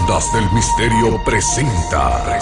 Ondas del Misterio presenta.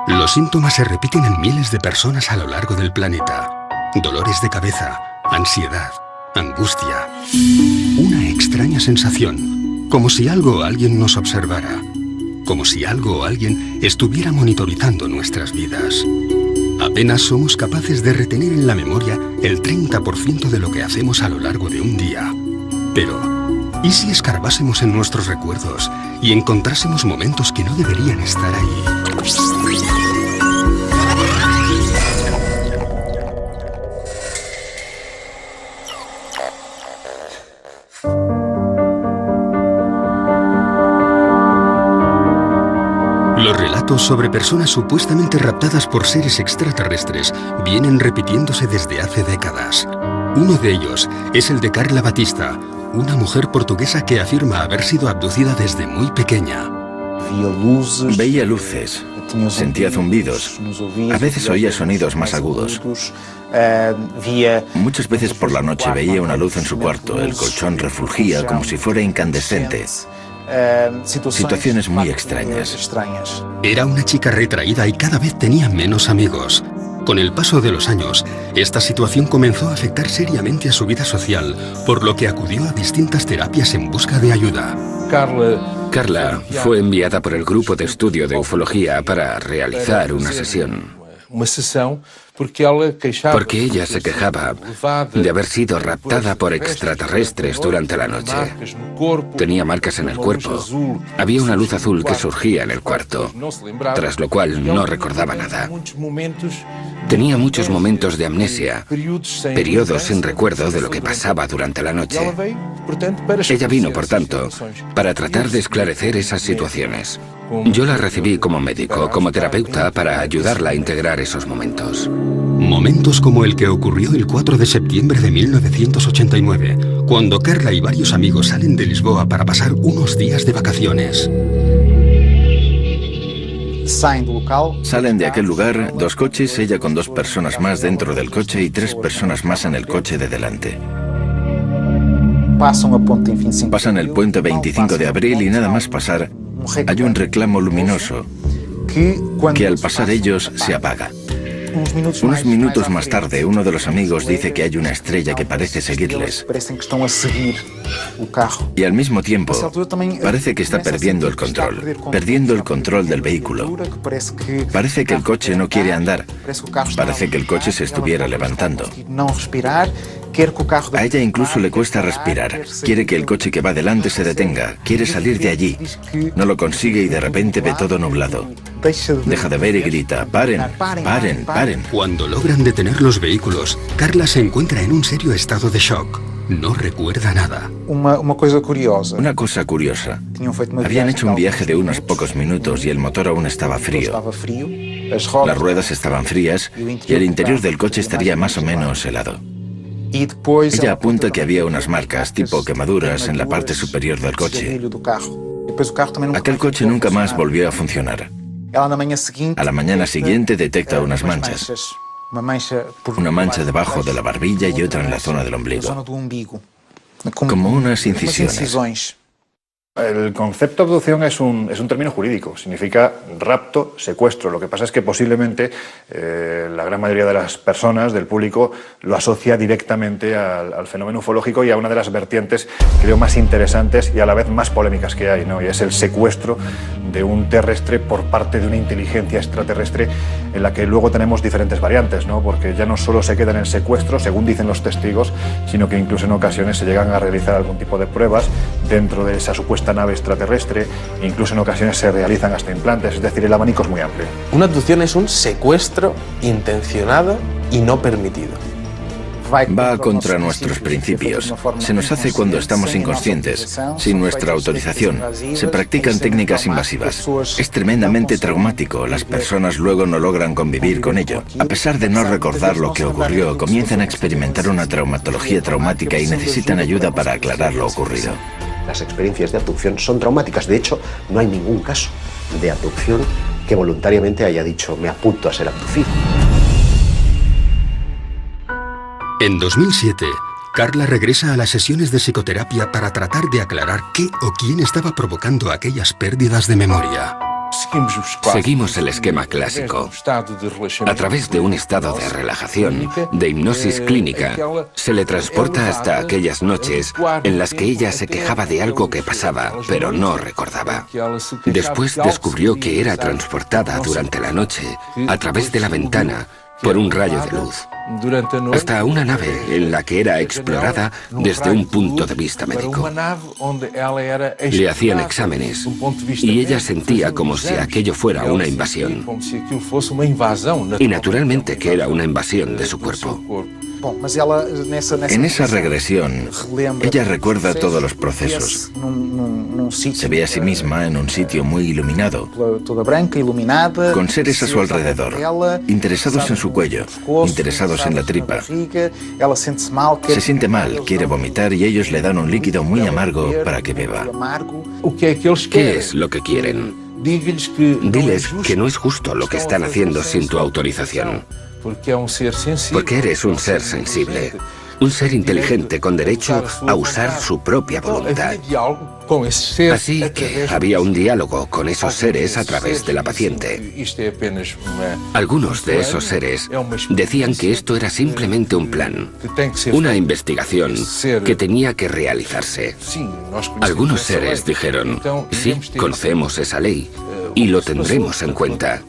Los síntomas se repiten en miles de personas a lo largo del planeta. Dolores de cabeza, ansiedad, angustia. Una extraña sensación, como si algo o alguien nos observara. Como si algo o alguien estuviera monitorizando nuestras vidas. Apenas somos capaces de retener en la memoria el 30% de lo que hacemos a lo largo de un día. Pero, ¿y si escarbásemos en nuestros recuerdos y encontrásemos momentos que no deberían estar ahí? Los relatos sobre personas supuestamente raptadas por seres extraterrestres vienen repitiéndose desde hace décadas. Uno de ellos es el de Carla Batista, una mujer portuguesa que afirma haber sido abducida desde muy pequeña. Veía luces, sentía zumbidos, a veces oía sonidos más agudos. Muchas veces por la noche veía una luz en su cuarto, el colchón refulgía como si fuera incandescente. Situaciones muy extrañas. Era una chica retraída y cada vez tenía menos amigos. Con el paso de los años, esta situación comenzó a afectar seriamente a su vida social, por lo que acudió a distintas terapias en busca de ayuda. Carla fue enviada por el grupo de estudio de ufología para realizar una sesión. Porque ella se quejaba de haber sido raptada por extraterrestres durante la noche. Tenía marcas en el cuerpo. Había una luz azul que surgía en el cuarto, tras lo cual no recordaba nada. Tenía muchos momentos de amnesia, periodos sin recuerdo de lo que pasaba durante la noche. Ella vino, por tanto, para tratar de esclarecer esas situaciones. Yo la recibí como médico, como terapeuta, para ayudarla a integrar esos momentos. Momentos como el que ocurrió el 4 de septiembre de 1989, cuando Carla y varios amigos salen de Lisboa para pasar unos días de vacaciones. Salen de aquel lugar 2 coches, ella con 2 personas más dentro del coche y 3 personas más en el coche de delante. Pasan el puente 25 de abril y nada más pasar, hay un reclamo luminoso que al pasar ellos se apaga. Unos minutos más tarde, uno de los amigos dice que hay una estrella que parece seguirles. Y al mismo tiempo, parece que está perdiendo el control del vehículo. Parece que el coche no quiere andar. Parece que el coche se estuviera levantando. A ella incluso le cuesta respirar. Quiere que el coche que va delante se detenga. Quiere salir de allí. No lo consigue y de repente ve todo nublado. Deja de ver y grita: ¡paren, paren, paren! Cuando logran detener los vehículos, Carla se encuentra en un serio estado de shock. No recuerda nada. Una cosa curiosa. Habían hecho un viaje de unos pocos minutos y el motor aún estaba frío. Las ruedas estaban frías y el interior del coche estaría más o menos helado. Ella apunta que había unas marcas, tipo quemaduras, en la parte superior del coche. Aquel coche nunca más volvió a funcionar. A la mañana siguiente detecta unas manchas. Una mancha debajo de la barbilla y otra en la zona del ombligo. Como unas incisiones. El concepto de abducción es un término jurídico, significa rapto, secuestro. Lo que pasa es que posiblemente la gran mayoría de las personas, del público, lo asocia directamente al fenómeno ufológico y a una de las vertientes, creo, más interesantes y a la vez más polémicas que hay, ¿no? Y es el secuestro de un terrestre por parte de una inteligencia extraterrestre, en la que luego tenemos diferentes variantes, ¿no? Porque ya no solo se queda en el secuestro, según dicen los testigos, sino que incluso en ocasiones se llegan a realizar algún tipo de pruebas dentro de esa supuesta nave extraterrestre, e incluso en ocasiones se realizan hasta implantes, es decir, el abanico es muy amplio. Una abducción es un secuestro intencionado y no permitido. Va contra nuestros principios. Se nos hace cuando estamos inconscientes, sin nuestra autorización. Se practican técnicas invasivas. Es tremendamente traumático. Las personas luego no logran convivir con ello. A pesar de no recordar lo que ocurrió, comienzan a experimentar una traumatología traumática y necesitan ayuda para aclarar lo ocurrido. Las experiencias de abducción son traumáticas. De hecho, no hay ningún caso de abducción que voluntariamente haya dicho me apunto a ser abducido. En 2007, Carla regresa a las sesiones de psicoterapia para tratar de aclarar qué o quién estaba provocando aquellas pérdidas de memoria. Seguimos el esquema clásico. A través de un estado de relajación, de hipnosis clínica, se le transporta hasta aquellas noches en las que ella se quejaba de algo que pasaba, pero no recordaba. Después descubrió que era transportada durante la noche, a través de la ventana, por un rayo de luz, hasta una nave en la que era explorada desde un punto de vista médico. Le hacían exámenes y ella sentía como si aquello fuera una invasión. Y naturalmente que era una invasión de su cuerpo. En esa regresión, ella recuerda todos los procesos. Se ve a sí misma en un sitio muy iluminado, con seres a su alrededor, interesados en su cuello, interesados en la tripa. Se siente mal, quiere vomitar y ellos le dan un líquido muy amargo para que beba. ¿Qué es lo que quieren? Diles que no es justo lo que están haciendo sin tu autorización. Porque eres un ser sensible, un ser inteligente con derecho a usar su propia voluntad. Así que había un diálogo con esos seres a través de la paciente. Algunos de esos seres decían que esto era simplemente un plan, una investigación que tenía que realizarse. Algunos seres dijeron, sí, conocemos esa ley y lo tendremos en cuenta.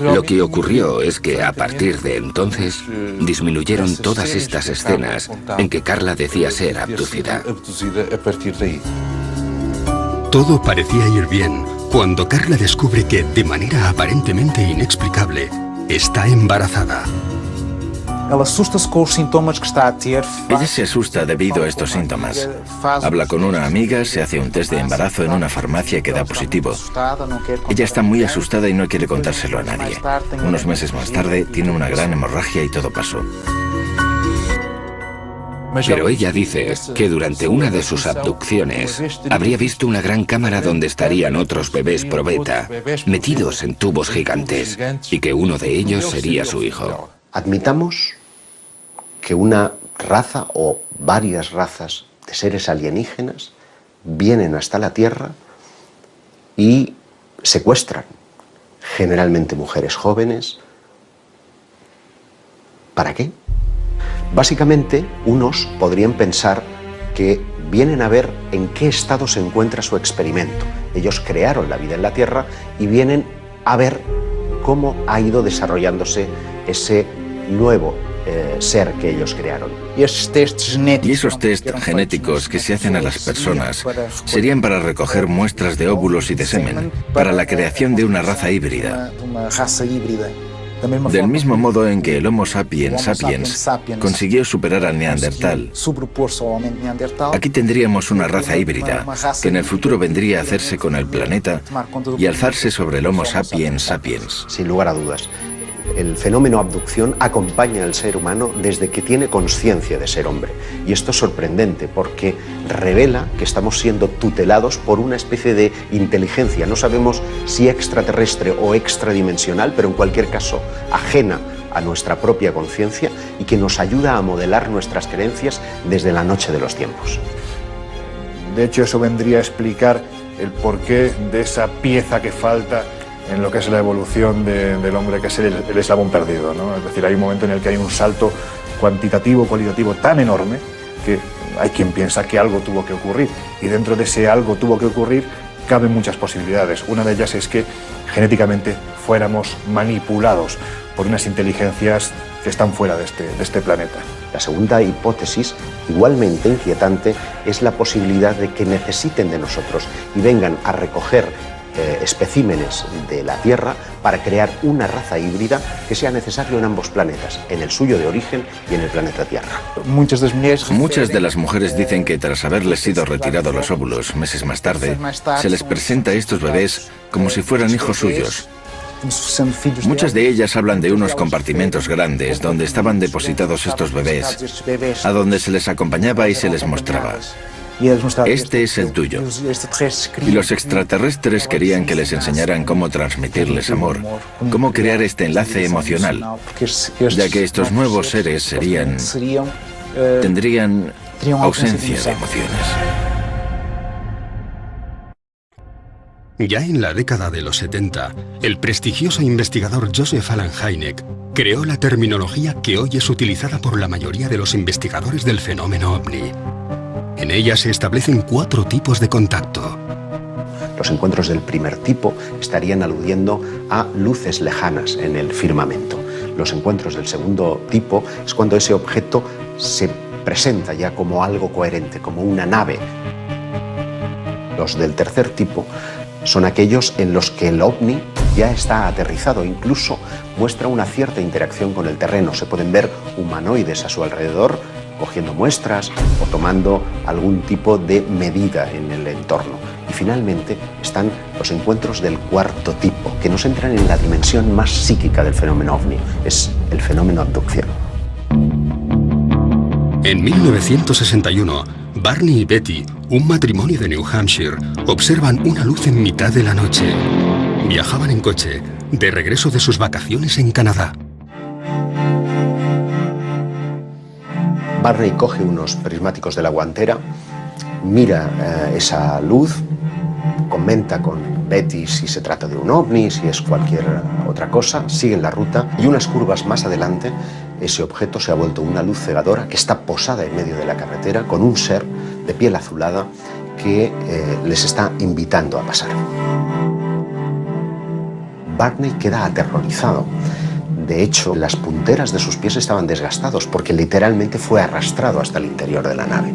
Lo que ocurrió es que a partir de entonces disminuyeron todas estas escenas en que Carla decía ser abducida. Todo parecía ir bien cuando Carla descubre que, de manera aparentemente inexplicable, está embarazada. Ella se asusta debido a estos síntomas. Habla con una amiga, se hace un test de embarazo en una farmacia que da positivo. Ella está muy asustada y no quiere contárselo a nadie. Unos meses más tarde tiene una gran hemorragia y todo pasó. Pero ella dice que durante una de sus abducciones habría visto una gran cámara donde estarían otros bebés probeta metidos en tubos gigantes y que uno de ellos sería su hijo. Admitamos que una raza o varias razas de seres alienígenas vienen hasta la Tierra y secuestran generalmente mujeres jóvenes. ¿Para qué? Básicamente, unos podrían pensar que vienen a ver en qué estado se encuentra su experimento. Ellos crearon la vida en la Tierra y vienen a ver cómo ha ido desarrollándose ese nuevo ser que ellos crearon. Y esos test genéticos que se hacen a las personas serían para recoger muestras de óvulos y de semen, para la creación de una raza híbrida. Del mismo modo en que el Homo sapiens sapiens consiguió superar al Neandertal, aquí tendríamos una raza híbrida que en el futuro vendría a hacerse con el planeta y alzarse sobre el Homo sapiens sapiens. Sin lugar a dudas, el fenómeno abducción acompaña al ser humano desde que tiene conciencia de ser hombre. Y esto es sorprendente porque revela que estamos siendo tutelados por una especie de inteligencia. No sabemos si extraterrestre o extradimensional, pero en cualquier caso ajena a nuestra propia conciencia y que nos ayuda a modelar nuestras creencias desde la noche de los tiempos. De hecho, eso vendría a explicar el porqué de esa pieza que falta en lo que es la evolución del hombre, que es el eslabón perdido, ¿no? Es decir, hay un momento en el que hay un salto cuantitativo, cualitativo tan enorme que hay quien piensa que algo tuvo que ocurrir. Y dentro de ese algo tuvo que ocurrir caben muchas posibilidades. Una de ellas es que genéticamente fuéramos manipulados por unas inteligencias que están fuera de este planeta. La segunda hipótesis, igualmente inquietante, es la posibilidad de que necesiten de nosotros y vengan a recoger especímenes de la Tierra para crear una raza híbrida que sea necesario en ambos planetas, en el suyo de origen y en el planeta Tierra. Muchas de las mujeres dicen que tras haberles sido retirados los óvulos meses más tarde, se les presenta a estos bebés como si fueran hijos suyos. Muchas de ellas hablan de unos compartimentos grandes donde estaban depositados estos bebés, a donde se les acompañaba y se les mostraba: este es el tuyo. Y los extraterrestres querían que les enseñaran cómo transmitirles amor, cómo crear este enlace emocional, ya que estos nuevos seres tendrían ausencia de emociones. Ya en la década de los 70, el prestigioso investigador Joseph Allen Hynek creó la terminología que hoy es utilizada por la mayoría de los investigadores del fenómeno ovni. En ella se establecen 4 tipos de contacto. Los encuentros del primer tipo estarían aludiendo a luces lejanas en el firmamento. Los encuentros del segundo tipo es cuando ese objeto se presenta ya como algo coherente, como una nave. Los del tercer tipo son aquellos en los que el ovni ya está aterrizado, incluso muestra una cierta interacción con el terreno. Se pueden ver humanoides a su alrededor, cogiendo muestras o tomando algún tipo de medida en el entorno. Y finalmente están los encuentros del cuarto tipo, que nos entran en la dimensión más psíquica del fenómeno ovni. Es el fenómeno abducción. En 1961, Barney y Betty, un matrimonio de New Hampshire, observan una luz en mitad de la noche. Viajaban en coche, de regreso de sus vacaciones en Canadá. Barney coge unos prismáticos de la guantera, mira esa luz, comenta con Betty si se trata de un ovni, si es cualquier otra cosa, siguen la ruta y unas curvas más adelante ese objeto se ha vuelto una luz cegadora que está posada en medio de la carretera con un ser de piel azulada que les está invitando a pasar. Barney queda aterrorizado. De hecho, las punteras de sus pies estaban desgastados porque literalmente fue arrastrado hasta el interior de la nave.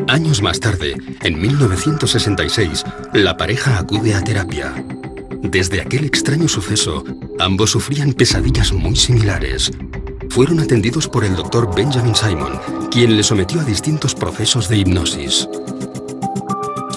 Años más tarde, en 1966, la pareja acude a terapia. Desde aquel extraño suceso, ambos sufrían pesadillas muy similares. Fueron atendidos por el Dr. Benjamin Simon, quien les sometió a distintos procesos de hipnosis.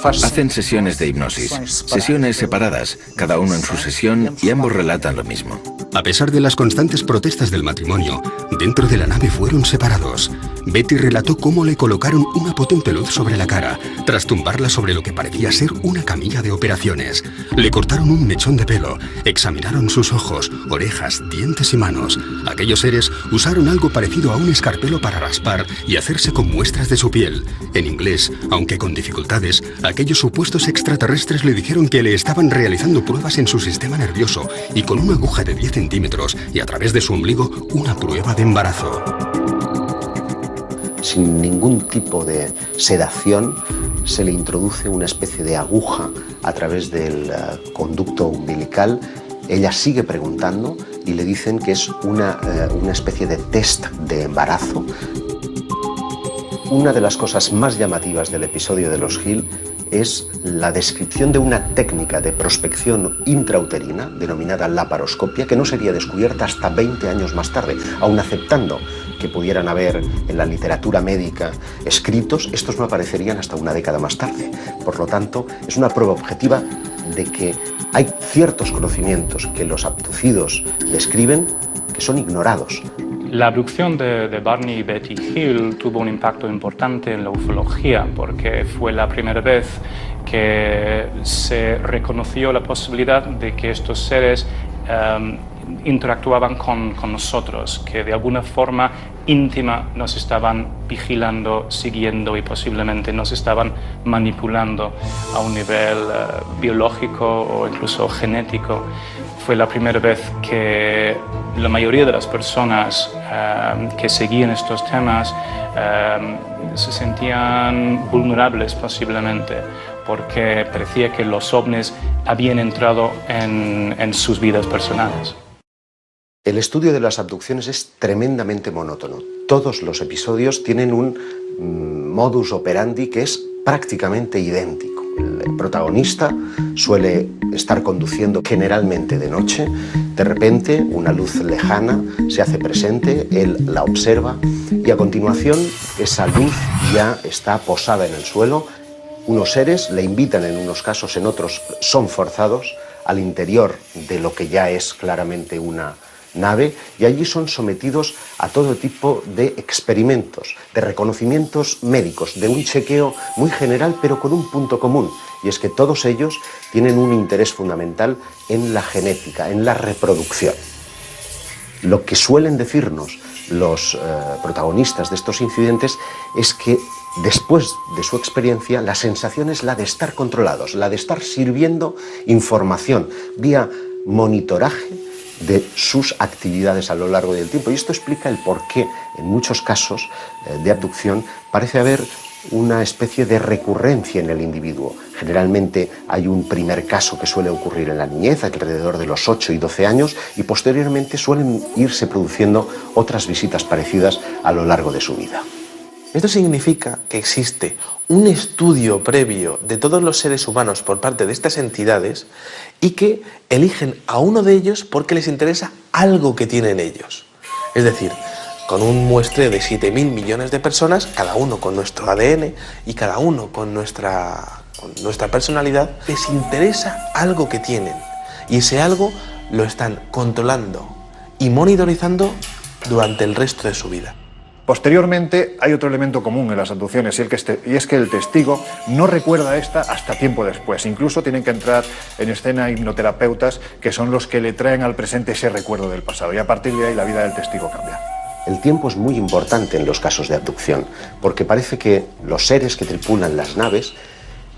Hacen sesiones de hipnosis, sesiones separadas, cada uno en su sesión, y ambos relatan lo mismo. A pesar de las constantes protestas del matrimonio, dentro de la nave fueron separados. Betty relató cómo le colocaron una potente luz sobre la cara, tras tumbarla sobre lo que parecía ser una camilla de operaciones. Le cortaron un mechón de pelo, examinaron sus ojos, orejas, dientes y manos. Aquellos seres usaron algo parecido a un escarpelo para raspar y hacerse con muestras de su piel. En inglés, aunque con dificultades, aquellos supuestos extraterrestres le dijeron que le estaban realizando pruebas en su sistema nervioso y con una aguja de 10 centímetros y a través de su ombligo una prueba de embarazo. Sin ningún tipo de sedación, se le introduce una especie de aguja a través del conducto umbilical. Ella sigue preguntando y le dicen que es una especie de test de embarazo. Una de las cosas más llamativas del episodio de los Hill es la descripción de una técnica de prospección intrauterina denominada laparoscopia que no sería descubierta hasta 20 años más tarde. Aun aceptando que pudieran haber en la literatura médica escritos, estos no aparecerían hasta una década más tarde. Por lo tanto, es una prueba objetiva de que hay ciertos conocimientos que los abducidos describen que son ignorados. La abducción de Barney y Betty Hill tuvo un impacto importante en la ufología porque fue la primera vez que se reconoció la posibilidad de que estos seres interactuaban con nosotros, que de alguna forma íntima nos estaban vigilando, siguiendo y posiblemente nos estaban manipulando a un nivel biológico o incluso genético. Fue la primera vez que la mayoría de las personas que seguían estos temas se sentían vulnerables posiblemente, porque parecía que los ovnis habían entrado en sus vidas personales. El estudio de las abducciones es tremendamente monótono. Todos los episodios tienen un modus operandi que es prácticamente idéntico. El protagonista suele estar conduciendo generalmente de noche. De repente, una luz lejana se hace presente, él la observa y a continuación esa luz ya está posada en el suelo. Unos seres le invitan en unos casos, en otros son forzados al interior de lo que ya es claramente una nave y allí son sometidos a todo tipo de experimentos, de reconocimientos médicos, de un chequeo muy general pero con un punto común, y es que todos ellos tienen un interés fundamental en la genética, en la reproducción. Lo que suelen decirnos los protagonistas de estos incidentes es que después de su experiencia la sensación es la de estar controlados, la de estar sirviendo información vía monitoraje de sus actividades a lo largo del tiempo. Y esto explica el por qué en muchos casos de abducción parece haber una especie de recurrencia en el individuo. Generalmente hay un primer caso que suele ocurrir en la niñez, alrededor de los 8 y 12 años, y posteriormente suelen irse produciendo otras visitas parecidas a lo largo de su vida. Esto significa que existe un estudio previo de todos los seres humanos por parte de estas entidades y que eligen a uno de ellos porque les interesa algo que tienen ellos. Es decir, con un muestreo de 7.000 millones de personas, cada uno con nuestro ADN y cada uno con nuestra personalidad, les interesa algo que tienen y ese algo lo están controlando y monitorizando durante el resto de su vida. Posteriormente hay otro elemento común en las abducciones y es que el testigo no recuerda esta hasta tiempo después. Incluso tienen que entrar en escena hipnoterapeutas que son los que le traen al presente ese recuerdo del pasado y a partir de ahí la vida del testigo cambia. El tiempo es muy importante en los casos de abducción porque parece que los seres que tripulan las naves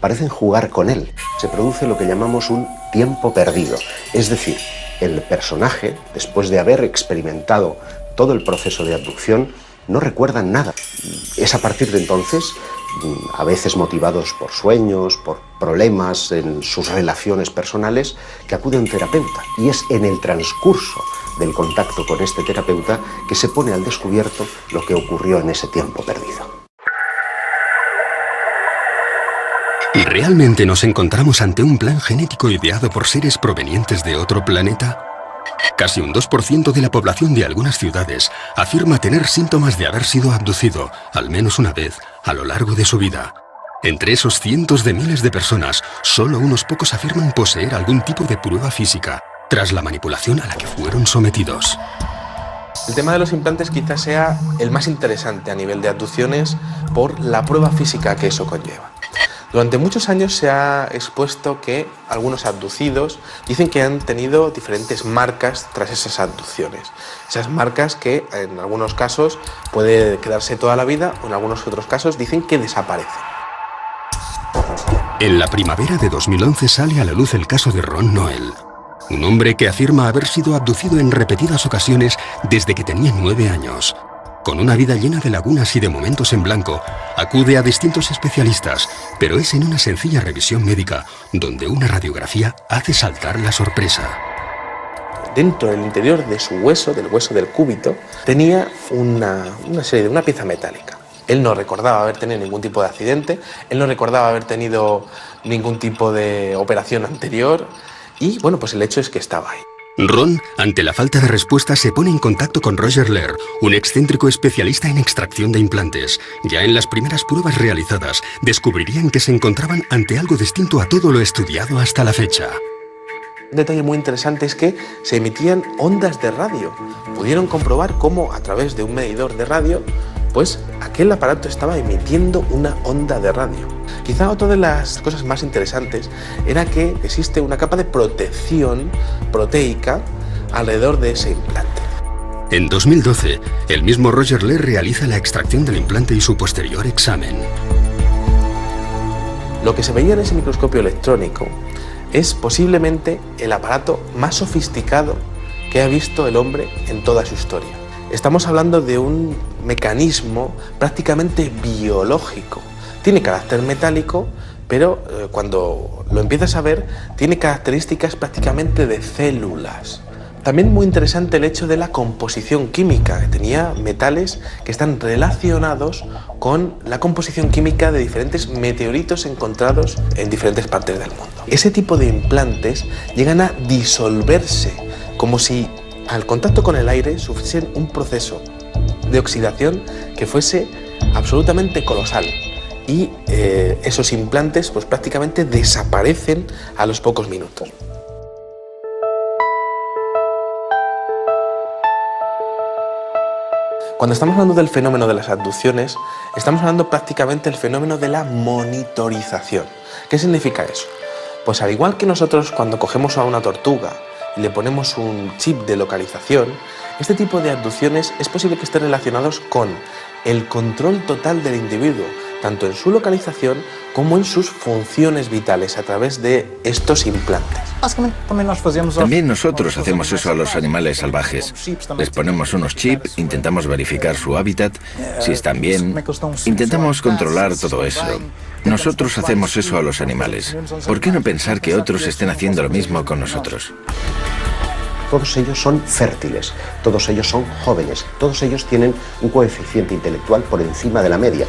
parecen jugar con él. Se produce lo que llamamos un tiempo perdido. Es decir, el personaje, después de haber experimentado todo el proceso de abducción, no recuerdan nada. Es a partir de entonces, a veces motivados por sueños, por problemas en sus relaciones personales, que acude a un terapeuta. Y es en el transcurso del contacto con este terapeuta que se pone al descubierto lo que ocurrió en ese tiempo perdido. ¿Realmente nos encontramos ante un plan genético ideado por seres provenientes de otro planeta? Casi un 2% de la población de algunas ciudades afirma tener síntomas de haber sido abducido, al menos una vez, a lo largo de su vida. Entre esos cientos de miles de personas, solo unos pocos afirman poseer algún tipo de prueba física, tras la manipulación a la que fueron sometidos. El tema de los implantes quizás sea el más interesante a nivel de abducciones por la prueba física que eso conlleva. Durante muchos años se ha expuesto que algunos abducidos dicen que han tenido diferentes marcas tras esas abducciones. Esas marcas que en algunos casos puede quedarse toda la vida o en algunos otros casos dicen que desaparecen. En la primavera de 2011 sale a la luz el caso de Ron Noel, un hombre que afirma haber sido abducido en repetidas ocasiones desde que tenía 9 años. Con una vida llena de lagunas y de momentos en blanco, acude a distintos especialistas, pero es en una sencilla revisión médica donde una radiografía hace saltar la sorpresa. Dentro del interior de su hueso, del hueso del cúbito, tenía una pieza metálica. Él no recordaba haber tenido ningún tipo de accidente, él no recordaba haber tenido ningún tipo de operación anterior y, bueno, pues el hecho es que estaba ahí. Ron, ante la falta de respuesta, se pone en contacto con Roger Lehr, un excéntrico especialista en extracción de implantes. Ya en las primeras pruebas realizadas, descubrirían que se encontraban ante algo distinto a todo lo estudiado hasta la fecha. Un detalle muy interesante es que se emitían ondas de radio. Pudieron comprobar cómo a través de un medidor de radio, pues aquel aparato estaba emitiendo una onda de radio. Quizá otra de las cosas más interesantes era que existe una capa de protección proteica alrededor de ese implante. En 2012, el mismo Roger Lehr realiza la extracción del implante y su posterior examen. Lo que se veía en ese microscopio electrónico es posiblemente el aparato más sofisticado que ha visto el hombre en toda su historia. Estamos hablando de un mecanismo prácticamente biológico. Tiene carácter metálico, pero cuando lo empiezas a ver, tiene características prácticamente de células. También muy interesante el hecho de la composición química, que tenía metales que están relacionados con la composición química de diferentes meteoritos encontrados en diferentes partes del mundo. Ese tipo de implantes llegan a disolverse, como si al contacto con el aire sufriesen un proceso de oxidación que fuese absolutamente colosal. Y esos implantes pues prácticamente desaparecen a los pocos minutos. Cuando estamos hablando del fenómeno de las abducciones, estamos hablando prácticamente del fenómeno de la monitorización. ¿Qué significa eso? Pues al igual que nosotros cuando cogemos a una tortuga y le ponemos un chip de localización, este tipo de abducciones es posible que estén relacionados con el control total del individuo, tanto en su localización como en sus funciones vitales a través de estos implantes. También nosotros hacemos eso a los animales salvajes. Les ponemos unos chips, intentamos verificar su hábitat, si están bien, intentamos controlar todo eso. Nosotros hacemos eso a los animales. ¿Por qué no pensar que otros estén haciendo lo mismo con nosotros? Todos ellos son fértiles, todos ellos son jóvenes, todos ellos tienen un coeficiente intelectual por encima de la media.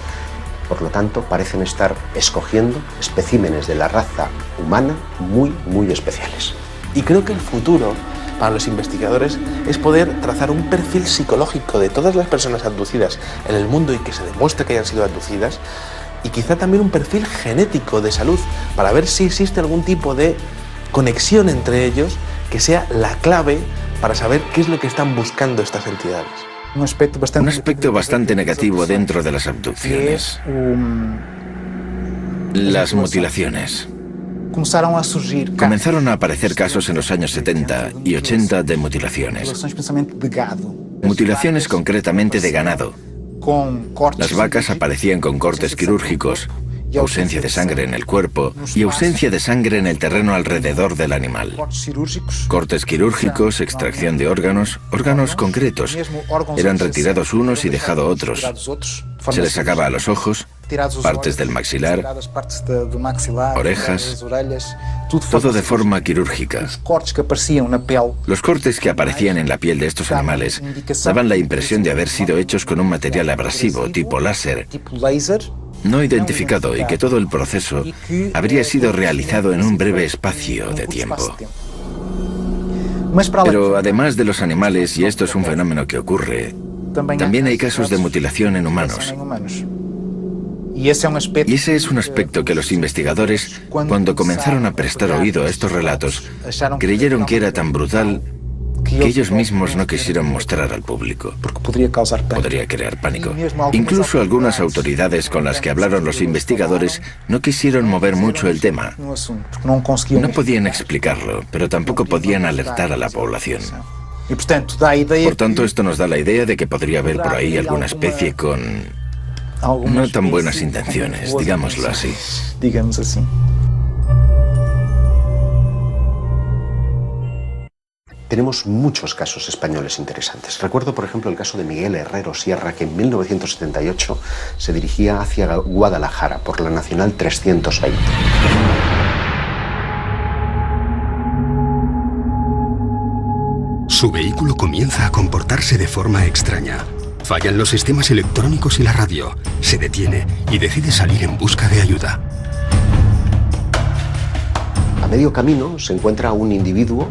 Por lo tanto, parecen estar escogiendo especímenes de la raza humana muy especiales. Y creo que el futuro para los investigadores es poder trazar un perfil psicológico de todas las personas abducidas en el mundo y que se demuestre que hayan sido abducidas, y quizá también un perfil genético de salud para ver si existe algún tipo de conexión entre ellos que sea la clave para saber qué es lo que están buscando estas entidades. Un aspecto bastante negativo dentro de las abducciones. Las mutilaciones. Comenzaron a aparecer casos en los años 70 y 80 de mutilaciones. Mutilaciones concretamente de ganado. Las vacas aparecían con cortes quirúrgicos, ausencia de sangre en el cuerpo y ausencia de sangre en el terreno alrededor del animal. Cortes quirúrgicos, extracción de órganos concretos. Eran retirados unos y dejado otros. Se les sacaba a los ojos, partes del maxilar, orejas, todo de forma quirúrgica. Los cortes que aparecían en la piel de estos animales daban la impresión de haber sido hechos con un material abrasivo tipo láser, no identificado, y que todo el proceso habría sido realizado en un breve espacio de tiempo. Pero además de los animales, y esto es un fenómeno que ocurre, también hay casos de mutilación en humanos. Y ese es un aspecto que los investigadores, cuando comenzaron a prestar oído a estos relatos, creyeron que era tan brutal que ellos mismos no quisieron mostrar al público. Podría crear pánico. Incluso algunas autoridades con las que hablaron los investigadores no quisieron mover mucho el tema. No podían explicarlo, pero tampoco podían alertar a la población. Por tanto, esto nos da la idea de que podría haber por ahí alguna especie con no tan buenas intenciones, digámoslo así. Tenemos muchos casos españoles interesantes. Recuerdo, por ejemplo, el caso de Miguel Herrero Sierra, que en 1978 se dirigía hacia Guadalajara por la Nacional 320. Su vehículo comienza a comportarse de forma extraña. Fallan los sistemas electrónicos y la radio. Se detiene y decide salir en busca de ayuda. A medio camino se encuentra un individuo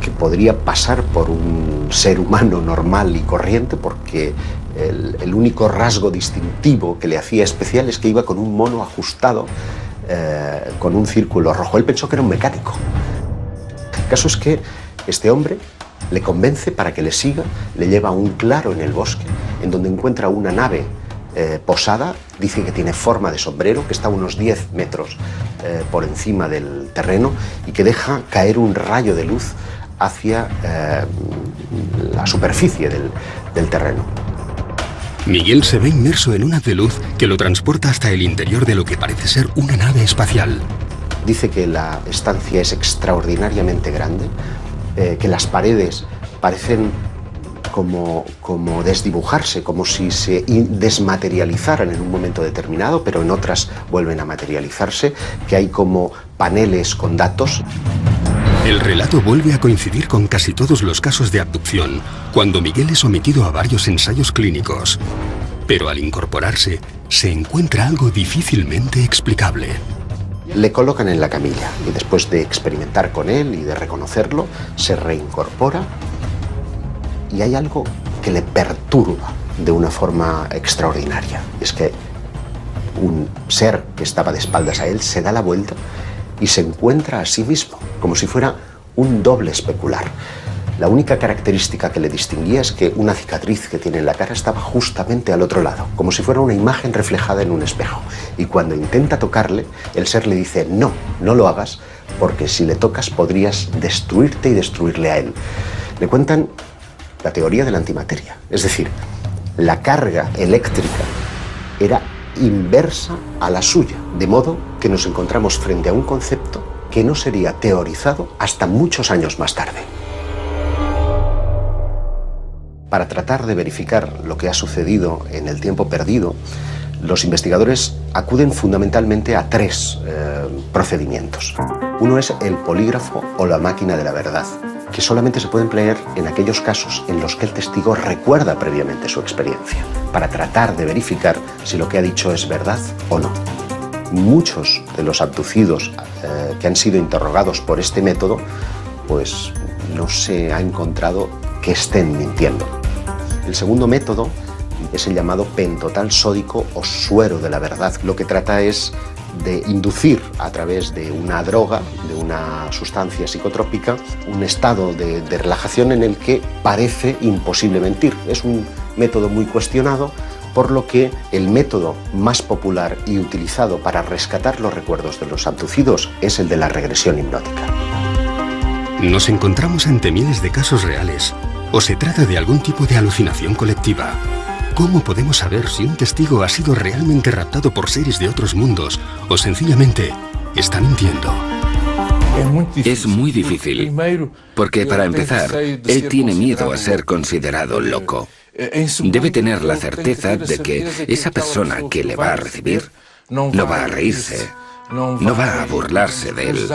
que podría pasar por un ser humano normal y corriente, porque el único rasgo distintivo que le hacía especial es que iba con un mono ajustado con un círculo rojo. Él pensó que era un mecánico. El caso es que este hombre le convence para que le siga, le lleva a un claro en el bosque, en donde encuentra una nave posada. Dice que tiene forma de sombrero, que está a unos 10 metros por encima del terreno y que deja caer un rayo de luz hacia la superficie del terreno. Miguel se ve inmerso en un haz de luz que lo transporta hasta el interior de lo que parece ser una nave espacial. Dice que la estancia es extraordinariamente grande, que las paredes parecen como desdibujarse, como si se desmaterializaran en un momento determinado, pero en otras vuelven a materializarse, que hay como paneles con datos. El relato vuelve a coincidir con casi todos los casos de abducción, cuando Miguel es sometido a varios ensayos clínicos. Pero al incorporarse, se encuentra algo difícilmente explicable. Le colocan en la camilla y después de experimentar con él y de reconocerlo, se reincorpora y hay algo que le perturba de una forma extraordinaria. Es que un ser que estaba de espaldas a él se da la vuelta y se encuentra a sí mismo, como si fuera un doble especular. La única característica que le distinguía es que una cicatriz que tiene en la cara estaba justamente al otro lado, como si fuera una imagen reflejada en un espejo. Y cuando intenta tocarle, el ser le dice, no, no lo hagas, porque si le tocas podrías destruirte y destruirle a él. Le cuentan la teoría de la antimateria, es decir, la carga eléctrica era inversa a la suya, de modo que nos encontramos frente a un concepto que no sería teorizado hasta muchos años más tarde. Para tratar de verificar lo que ha sucedido en el tiempo perdido, los investigadores acuden fundamentalmente a tres procedimientos. Uno es el polígrafo o la máquina de la verdad, que solamente se puede emplear en aquellos casos en los que el testigo recuerda previamente su experiencia, para tratar de verificar si lo que ha dicho es verdad o no. Muchos de los abducidos que han sido interrogados por este método, pues no se ha encontrado que estén mintiendo. El segundo método es el llamado pentotal sódico o suero de la verdad. Lo que trata es de inducir a través de una droga, de una sustancia psicotrópica, un estado de relajación en el que parece imposible mentir. Es un método muy cuestionado, por lo que el método más popular y utilizado para rescatar los recuerdos de los abducidos es el de la regresión hipnótica. ¿Nos encontramos ante miles de casos reales o se trata de algún tipo de alucinación colectiva? ¿Cómo podemos saber si un testigo ha sido realmente raptado por seres de otros mundos o sencillamente está mintiendo? Es muy difícil, porque para empezar, él tiene miedo a ser considerado loco. Debe tener la certeza de que esa persona que le va a recibir no va a reírse, no va a burlarse de él.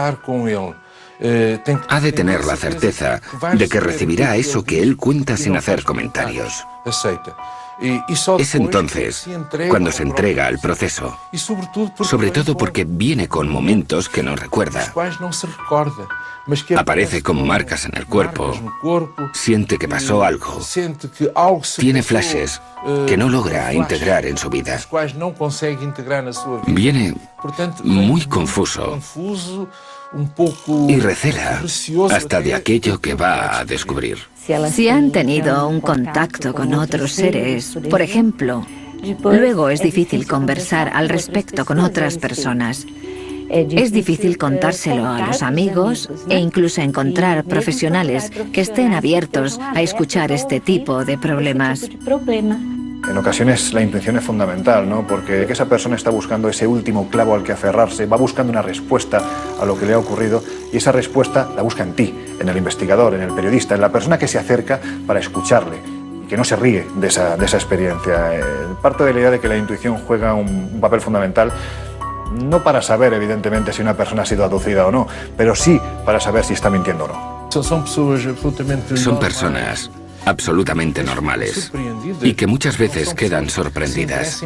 Ha de tener la certeza de que recibirá eso que él cuenta sin hacer comentarios. Es entonces cuando se entrega al proceso, sobre todo porque viene con momentos que no recuerda. Aparece con marcas en el cuerpo, siente que pasó algo, tiene flashes que no logra integrar en su vida. Viene muy confuso y recela hasta de aquello que va a descubrir. Si han tenido un contacto con otros seres, por ejemplo, luego es difícil conversar al respecto con otras personas. Es difícil contárselo a los amigos e incluso encontrar profesionales que estén abiertos a escuchar este tipo de problemas. En ocasiones la intuición es fundamental, ¿no? Porque esa persona está buscando ese último clavo al que aferrarse, va buscando una respuesta a lo que le ha ocurrido y esa respuesta la busca en ti, en el investigador, en el periodista, en la persona que se acerca para escucharle y que no se ríe de esa experiencia. Parto de la idea de que la intuición juega un papel fundamental, no para saber, evidentemente, si una persona ha sido abducida o no, pero sí para saber si está mintiendo o no. Son personas absolutamente normales y que muchas veces quedan sorprendidas.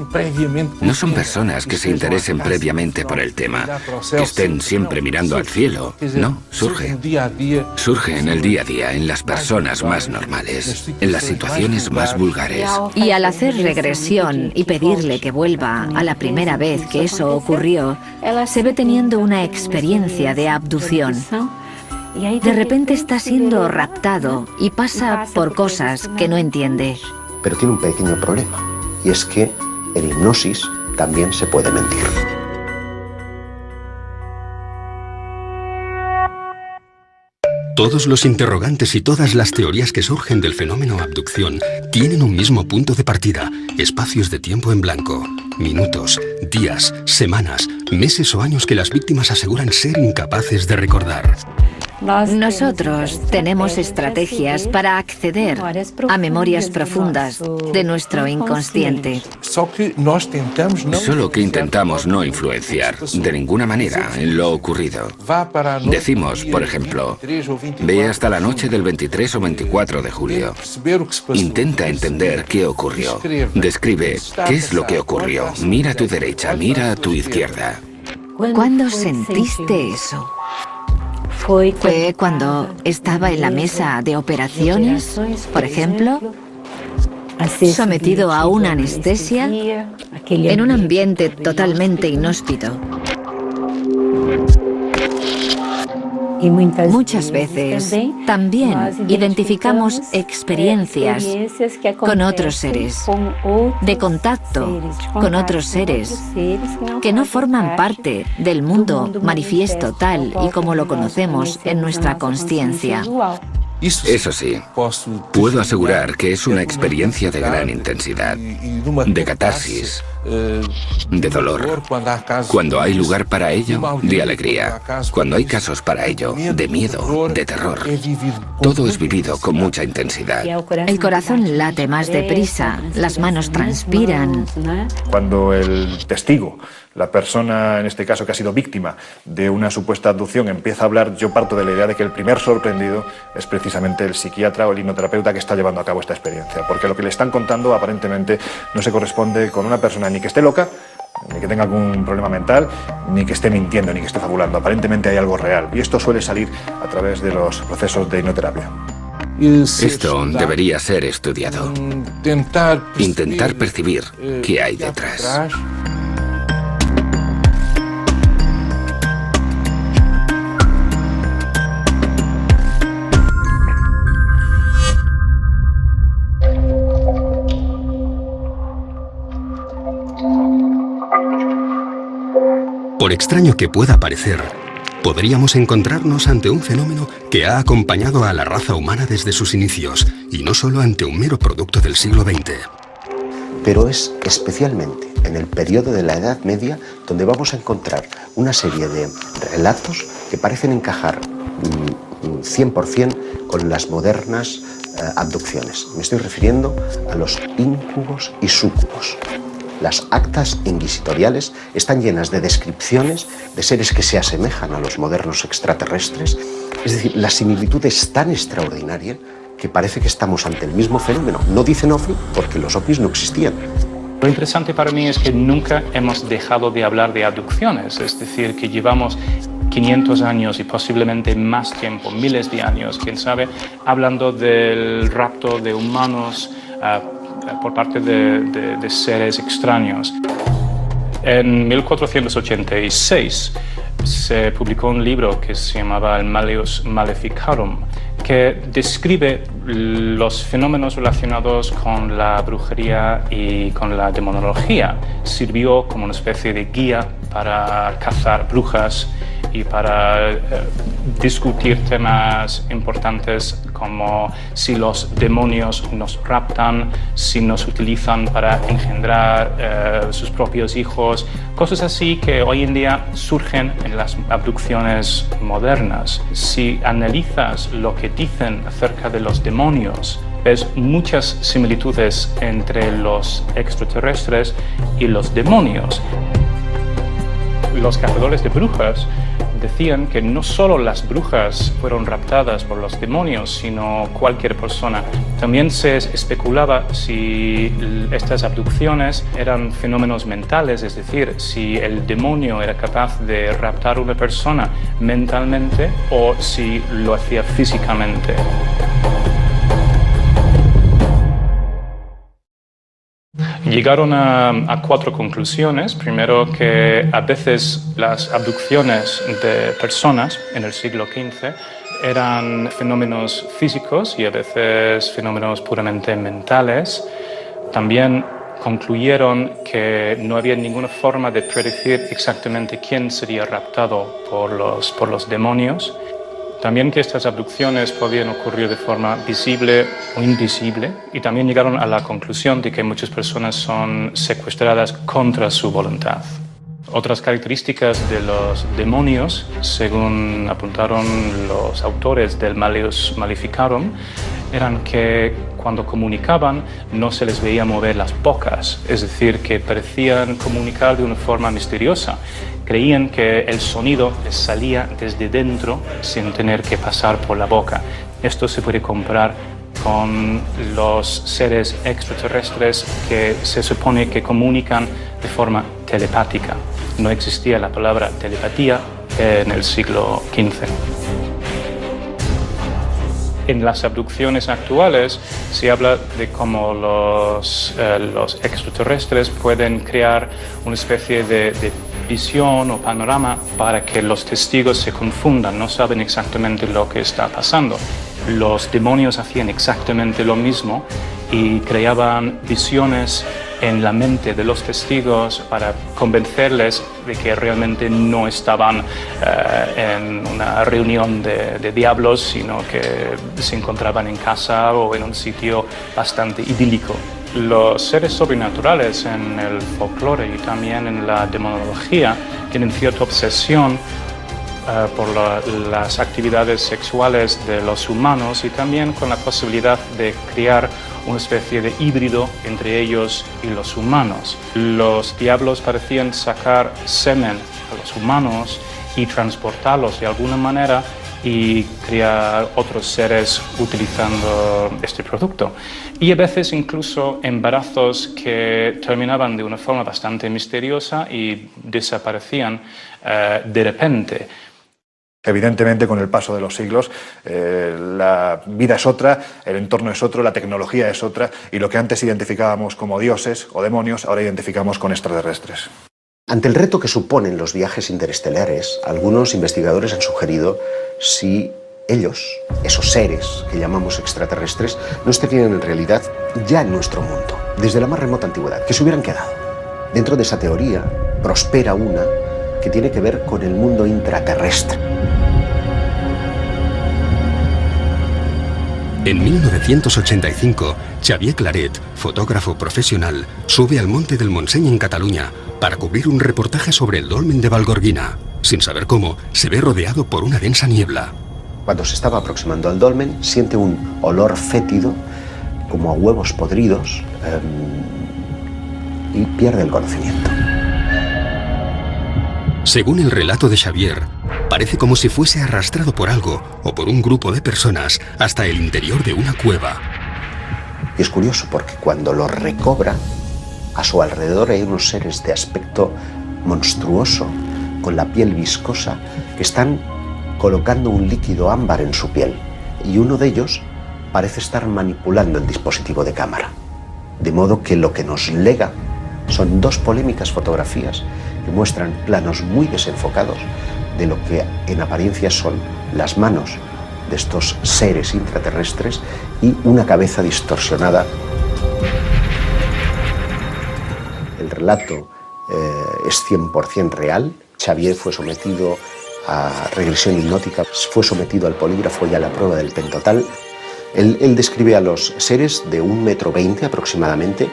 No son personas que se interesen previamente por el tema, que estén siempre mirando al cielo. No, surge en el día a día, en las personas más normales, en las situaciones más vulgares. Y al hacer regresión y pedirle que vuelva a la primera vez que eso ocurrió, se ve teniendo una experiencia de abducción. De repente está siendo raptado y pasa por cosas que no entiende. Pero tiene un pequeño problema, y es que en hipnosis también se puede mentir. Todos los interrogantes y todas las teorías que surgen del fenómeno abducción tienen un mismo punto de partida, espacios de tiempo en blanco, minutos, días, semanas, meses o años que las víctimas aseguran ser incapaces de recordar. Nosotros tenemos estrategias para acceder a memorias profundas de nuestro inconsciente. Solo que intentamos no influenciar de ninguna manera en lo ocurrido. Decimos, por ejemplo, ve hasta la noche del 23 o 24 de julio. Intenta entender qué ocurrió. Describe qué es lo que ocurrió. Mira a tu derecha, mira a tu izquierda. ¿Cuándo sentiste eso? ¿Fue cuando estaba en la mesa de operaciones, por ejemplo? Sometido a una anestesia en un ambiente totalmente inhóspito. Muchas veces también identificamos experiencias con otros seres, de contacto con otros seres que no forman parte del mundo manifiesto tal y como lo conocemos en nuestra consciencia. Eso sí, puedo asegurar que es una experiencia de gran intensidad, de catarsis, de dolor. Cuando hay lugar para ello, de alegría. Cuando hay casos para ello, de miedo, de terror. Todo es vivido con mucha intensidad. El corazón late más deprisa, las manos transpiran. Cuando el testigo, la persona en este caso que ha sido víctima de una supuesta abducción, empieza a hablar, yo parto de la idea de que el primer sorprendido es precisamente el psiquiatra o el hipnoterapeuta que está llevando a cabo esta experiencia, porque lo que le están contando aparentemente no se corresponde con una persona ni que esté loca, ni que tenga algún problema mental, ni que esté mintiendo, ni que esté fabulando. Aparentemente hay algo real, y esto suele salir a través de los procesos de hipnoterapia. Esto debería ser estudiado. Intentar percibir qué hay detrás. Por extraño que pueda parecer, podríamos encontrarnos ante un fenómeno que ha acompañado a la raza humana desde sus inicios, y no solo ante un mero producto del siglo XX. Pero es especialmente en el periodo de la Edad Media donde vamos a encontrar una serie de relatos que parecen encajar 100% con las modernas abducciones. Me estoy refiriendo a los íncubos y súcubos. Las actas inquisitoriales están llenas de descripciones de seres que se asemejan a los modernos extraterrestres. Es decir, la similitud es tan extraordinaria que parece que estamos ante el mismo fenómeno. No dicen ovni porque los ovnis no existían. Lo interesante para mí es que nunca hemos dejado de hablar de abducciones, es decir, que llevamos 500 años y posiblemente más tiempo, miles de años, quién sabe, hablando del rapto de humanos por parte de seres extraños. En 1486 se publicó un libro que se llamaba el Malleus Maleficarum, que describe los fenómenos relacionados con la brujería y con la demonología. Sirvió como una especie de guía para cazar brujas y para discutir temas importantes como si los demonios nos raptan, si nos utilizan para engendrar sus propios hijos, cosas así que hoy en día surgen en las abducciones modernas. Si analizas lo que dicen acerca de los demonios, ves muchas similitudes entre los extraterrestres y los demonios. Los cazadores de brujas decían que no solo las brujas fueron raptadas por los demonios, sino cualquier persona. También se especulaba si estas abducciones eran fenómenos mentales, es decir, si el demonio era capaz de raptar a una persona mentalmente o si lo hacía físicamente. Llegaron a 4 conclusiones. Primero, que a veces las abducciones de personas en el siglo XV eran fenómenos físicos y a veces fenómenos puramente mentales. También concluyeron que no había ninguna forma de predecir exactamente quién sería raptado por los demonios. También que estas abducciones podían ocurrir de forma visible o invisible, y también llegaron a la conclusión de que muchas personas son secuestradas contra su voluntad. Otras características de los demonios, según apuntaron los autores del Malleus Maleficarum, eran que cuando comunicaban no se les veía mover las bocas, es decir, que parecían comunicar de una forma misteriosa. Creían que el sonido les salía desde dentro sin tener que pasar por la boca. Esto se puede comparar con los seres extraterrestres que se supone que comunican de forma telepática. No existía la palabra telepatía en el siglo XV. En las abducciones actuales se habla de cómo los extraterrestres pueden crear una especie de visión o panorama para que los testigos se confundan, no saben exactamente lo que está pasando. Los demonios hacían exactamente lo mismo y creaban visiones en la mente de los testigos para convencerles de que realmente no estaban en una reunión de diablos, sino que se encontraban en casa o en un sitio bastante idílico. Los seres sobrenaturales en el folclore y también en la demonología tienen cierta obsesión por las actividades sexuales de los humanos y también con la posibilidad de crear una especie de híbrido entre ellos y los humanos. Los diablos parecían sacar semen a los humanos y transportarlos de alguna manera y crear otros seres utilizando este producto. Y a veces incluso embarazos que terminaban de una forma bastante misteriosa y desaparecían de repente. Evidentemente, con el paso de los siglos, la vida es otra, el entorno es otro, la tecnología es otra, y lo que antes identificábamos como dioses o demonios, ahora identificamos con extraterrestres. Ante el reto que suponen los viajes interestelares, algunos investigadores han sugerido si ellos, esos seres que llamamos extraterrestres, no estarían en realidad ya en nuestro mundo, desde la más remota antigüedad, que se hubieran quedado. Dentro de esa teoría prospera una que tiene que ver con el mundo intraterrestre. En 1985, Xavier Claret, fotógrafo profesional, sube al Monte del Montseny en Cataluña para cubrir un reportaje sobre el dolmen de Vallgorguina. Sin saber cómo, se ve rodeado por una densa niebla. Cuando se estaba aproximando al dolmen, siente un olor fétido, como a huevos podridos, y pierde el conocimiento. Según el relato de Xavier, parece como si fuese arrastrado por algo o por un grupo de personas hasta el interior de una cueva. Y es curioso porque cuando lo recobra, a su alrededor hay unos seres de aspecto monstruoso, con la piel viscosa, que están colocando un líquido ámbar en su piel. Y uno de ellos parece estar manipulando el dispositivo de cámara. De modo que lo que nos lega son dos polémicas fotografías que muestran planos muy desenfocados de lo que en apariencia son las manos de estos seres intraterrestres y una cabeza distorsionada. El relato es 100% real. Xavier fue sometido a regresión hipnótica, fue sometido al polígrafo y a la prueba del pentotal. Él describe a los seres de 1,20 m aproximadamente,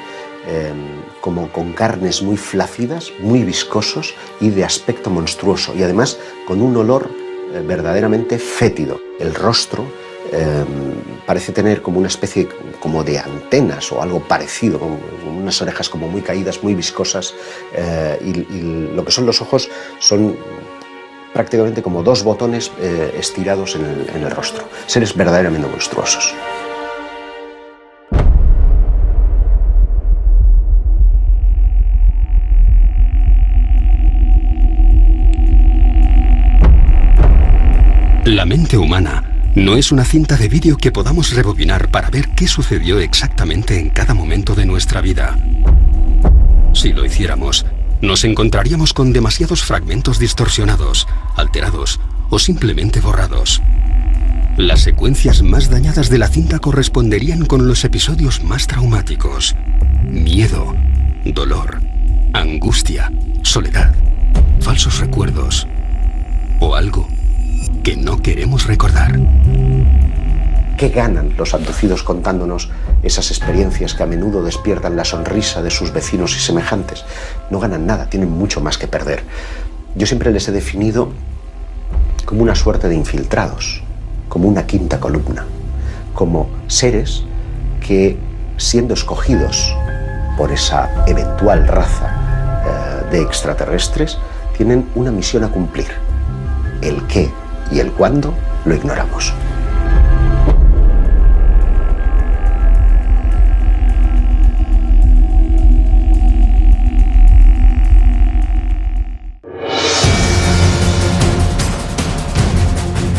como con carnes muy flácidas, muy viscosos y de aspecto monstruoso, y además con un olor verdaderamente fétido. El rostro parece tener como una especie como de antenas o algo parecido, con unas orejas como muy caídas, muy viscosas, y lo que son los ojos son prácticamente como dos botones estirados en el rostro. Seres verdaderamente monstruosos. La mente humana no es una cinta de vídeo que podamos rebobinar para ver qué sucedió exactamente en cada momento de nuestra vida. Si lo hiciéramos, nos encontraríamos con demasiados fragmentos distorsionados, alterados o simplemente borrados. Las secuencias más dañadas de la cinta corresponderían con los episodios más traumáticos: miedo, dolor, angustia, soledad, falsos recuerdos o algo que no queremos recordar. ¿Qué ganan los abducidos contándonos esas experiencias que a menudo despiertan la sonrisa de sus vecinos y semejantes? No ganan nada, tienen mucho más que perder. Yo siempre les he definido como una suerte de infiltrados, como una quinta columna, como seres que, siendo escogidos por esa eventual raza de extraterrestres, tienen una misión a cumplir. El qué y el cuándo lo ignoramos.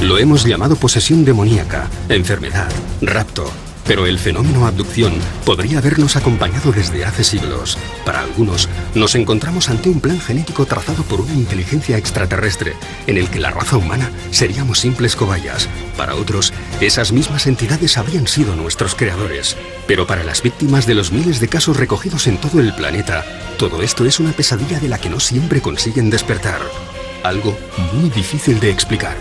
Lo hemos llamado posesión demoníaca, enfermedad, rapto, pero el fenómeno abducción podría habernos acompañado desde hace siglos. Para algunos, nos encontramos ante un plan genético trazado por una inteligencia extraterrestre, en el que la raza humana seríamos simples cobayas. Para otros, esas mismas entidades habrían sido nuestros creadores. Pero para las víctimas de los miles de casos recogidos en todo el planeta, todo esto es una pesadilla de la que no siempre consiguen despertar. Algo muy difícil de explicar.